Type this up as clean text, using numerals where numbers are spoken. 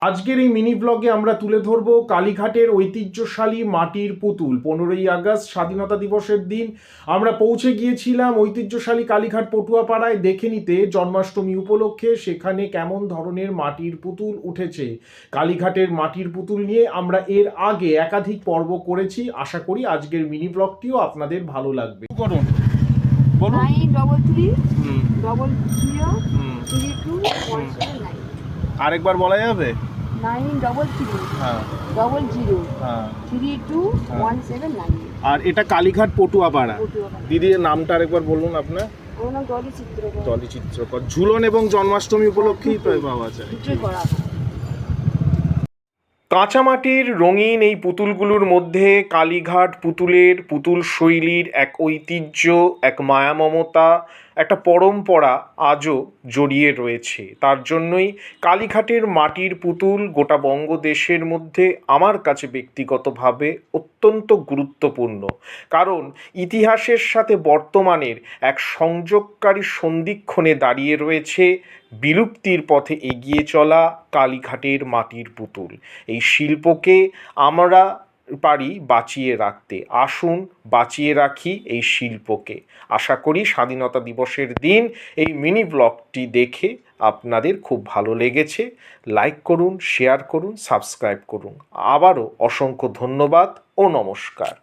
আজকের এই মিনি ব্লগে আমরা তুলে ধরব কালীঘাটের ঐতিহ্যশালী মাটির পুতুল। 15ই আগস্ট স্বাধীনতা দিবসের দিন আমরা পৌঁছে গিয়েছিলাম ঐতিহ্যশালী কালীঘাট পটুয়াপাড়ায় দেখে নিতে জন্মাষ্টমী উপলক্ষে সেখানে কেমন ধরনের মাটির পুতুল উঠেছে। কালীঘাটের মাটির পুতুল নিয়ে আমরা এর আগে একাধিক পর্ব করেছি। আশা করি আজকের মিনি ব্লগটিও আপনাদের ভালো লাগবে। করুন, বলুন। 933 আরেকবার বলা যাবে? 933 আর এটা কালীঘাট পটুয়াপাড়া। দিদির নামটা আরেকবার বলুন আপনার। আমার নাম ডলি চিত্রকর। ঝুলন এবং জন্মাষ্টমী উপলক্ষেই পাওয়া যায়। কাঁচামাটির রঙিন এই পুতুলগুলোর মধ্যে কালীঘাট পুতুলের পুতুল শৈলীর এক ঐতিহ্য, এক মায়া মমতা, একটা পরম্পরা আজও জড়িয়ে রয়েছে। তার জন্যই কালীঘাটের মাটির পুতুল গোটা বঙ্গদেশের মধ্যে আমার কাছে ব্যক্তিগতভাবে অত্যন্ত গুরুত্বপূর্ণ। কারণ ইতিহাসের সাথে বর্তমানের এক সংযোগকারী সন্ধিক্ষণে দাঁড়িয়ে রয়েছে বিলুপ্তির পথে এগিয়ে চলা কালীঘাটের মাটির পুতুল। এই শিল্পকে আমরা পারি বাঁচিয়ে রাখতে। আসুন বাঁচিয়ে রাখি এই শিল্পকে। আশা করি স্বাধীনতা দিবসের দিন এই মিনি ব্লগটি দেখে আপনাদের খুব ভালো লেগেছে। লাইক করুন, শেয়ার করুন, সাবস্ক্রাইব করুন। আবারও অসংখ্য ধন্যবাদ ও নমস্কার।